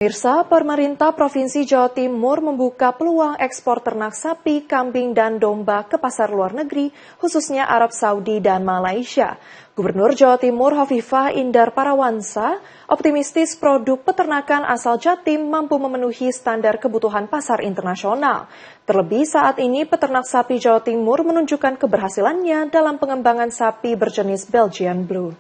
Pemirsa, pemerintah Provinsi Jawa Timur membuka peluang ekspor ternak sapi, kambing, dan domba ke pasar luar negeri, khususnya Arab Saudi dan Malaysia. Gubernur Jawa Timur Hovifah Indar Parawansa optimistis produk peternakan asal Jatim mampu memenuhi standar kebutuhan pasar internasional. Terlebih saat ini peternak sapi Jawa Timur menunjukkan keberhasilannya dalam pengembangan sapi berjenis Belgian Blue.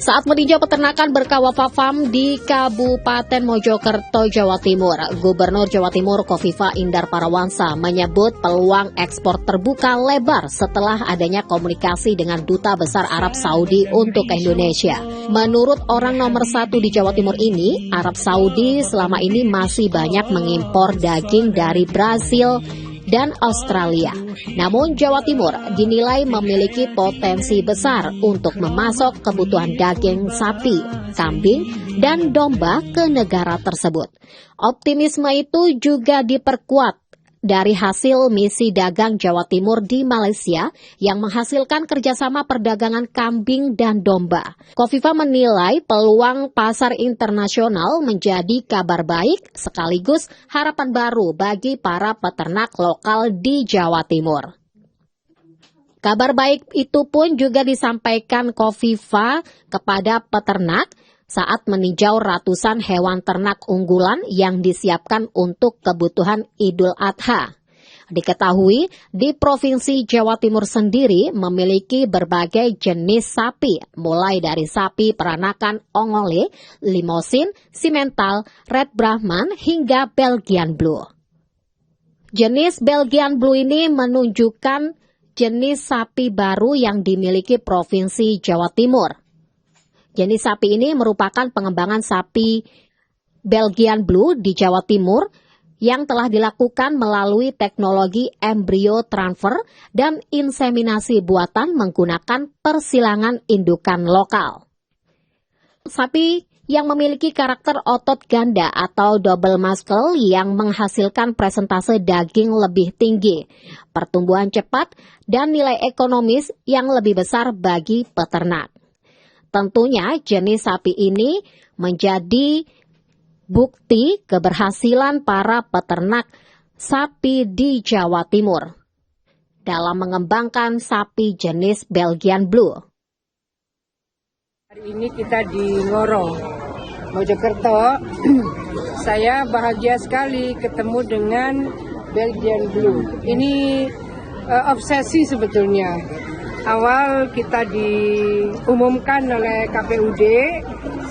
Saat meninjau peternakan berkawah Farm di Kabupaten Mojokerto, Jawa Timur, Gubernur Jawa Timur Hovifah Indar Parawansa menyebut peluang ekspor terbuka lebar setelah adanya komunikasi dengan Duta Besar Arab Saudi untuk Indonesia. Menurut orang nomor 1 di Jawa Timur ini, Arab Saudi selama ini masih banyak mengimpor daging dari Brasil dan Australia. Namun Jawa Timur dinilai memiliki potensi besar untuk memasok kebutuhan daging sapi, kambing, dan domba ke negara tersebut. Optimisme itu juga diperkuat dari hasil misi dagang Jawa Timur di Malaysia yang menghasilkan kerjasama perdagangan kambing dan domba. Hovifah menilai peluang pasar internasional menjadi kabar baik sekaligus harapan baru bagi para peternak lokal di Jawa Timur. Kabar baik itu pun juga disampaikan Hovifah kepada peternak saat meninjau ratusan hewan ternak unggulan yang disiapkan untuk kebutuhan Idul Adha. Diketahui, di Provinsi Jawa Timur sendiri memiliki berbagai jenis sapi, mulai dari sapi peranakan Ongole, Limousin, Simmental, Red Brahman, hingga Belgian Blue. Jenis Belgian Blue ini menunjukkan jenis sapi baru yang dimiliki Provinsi Jawa Timur. Jenis sapi ini merupakan pengembangan sapi Belgian Blue di Jawa Timur yang telah dilakukan melalui teknologi embrio transfer dan inseminasi buatan menggunakan persilangan indukan lokal. Sapi yang memiliki karakter otot ganda atau double muscle yang menghasilkan presentase daging lebih tinggi, pertumbuhan cepat, dan nilai ekonomis yang lebih besar bagi peternak. Tentunya jenis sapi ini menjadi bukti keberhasilan para peternak sapi di Jawa Timur dalam mengembangkan sapi jenis Belgian Blue. Hari ini kita di Ngoro, Mojokerto. Saya bahagia sekali ketemu dengan Belgian Blue. Ini obsesi sebetulnya. Awal kita diumumkan oleh KPUD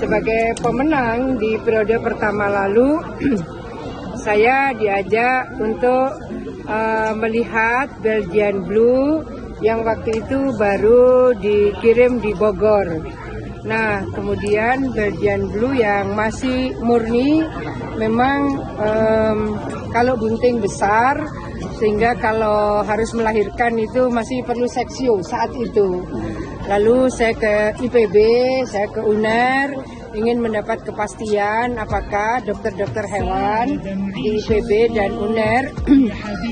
sebagai pemenang di periode pertama lalu. Saya diajak untuk melihat Belgian Blue yang waktu itu baru dikirim di Bogor. Nah, kemudian Belgian Blue yang masih murni, memang kalau bunting besar, sehingga kalau harus melahirkan itu masih perlu seksio saat itu. Lalu saya ke IPB, saya ke UNER, ingin mendapat kepastian apakah dokter-dokter hewan di IPB dan UNER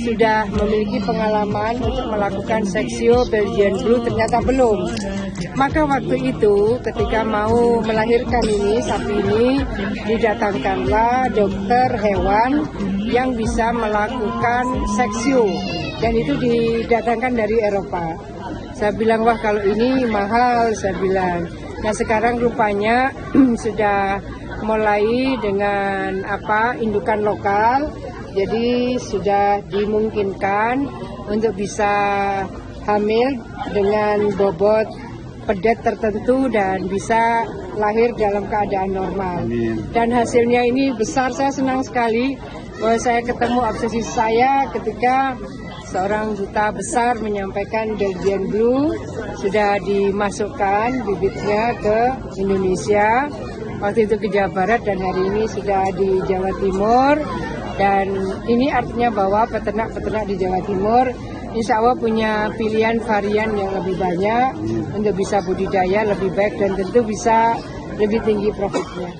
sudah memiliki pengalaman untuk melakukan seksio Belgian Blue. Ternyata belum. Maka waktu itu ketika mau melahirkan ini, sapi ini, didatangkanlah dokter hewan yang bisa melakukan seksio, dan itu didatangkan dari Eropa. Saya bilang, wah kalau ini mahal, saya bilang. Nah sekarang rupanya sudah mulai dengan indukan lokal, jadi sudah dimungkinkan untuk bisa hamil dengan bobot pedet tertentu dan bisa lahir dalam keadaan normal. Dan hasilnya ini besar, saya senang sekali bahwa saya ketemu obsesi saya ketika seorang duta besar menyampaikan Belgian Blue sudah dimasukkan bibitnya ke Indonesia. Waktu itu ke Jawa Barat dan hari ini sudah di Jawa Timur. Dan ini artinya bahwa peternak-peternak di Jawa Timur insya Allah punya pilihan varian yang lebih banyak untuk bisa budidaya lebih baik dan tentu bisa lebih tinggi profitnya.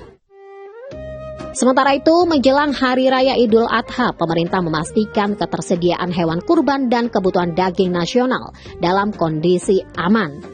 Sementara itu, menjelang Hari Raya Idul Adha, pemerintah memastikan ketersediaan hewan kurban dan kebutuhan daging nasional dalam kondisi aman.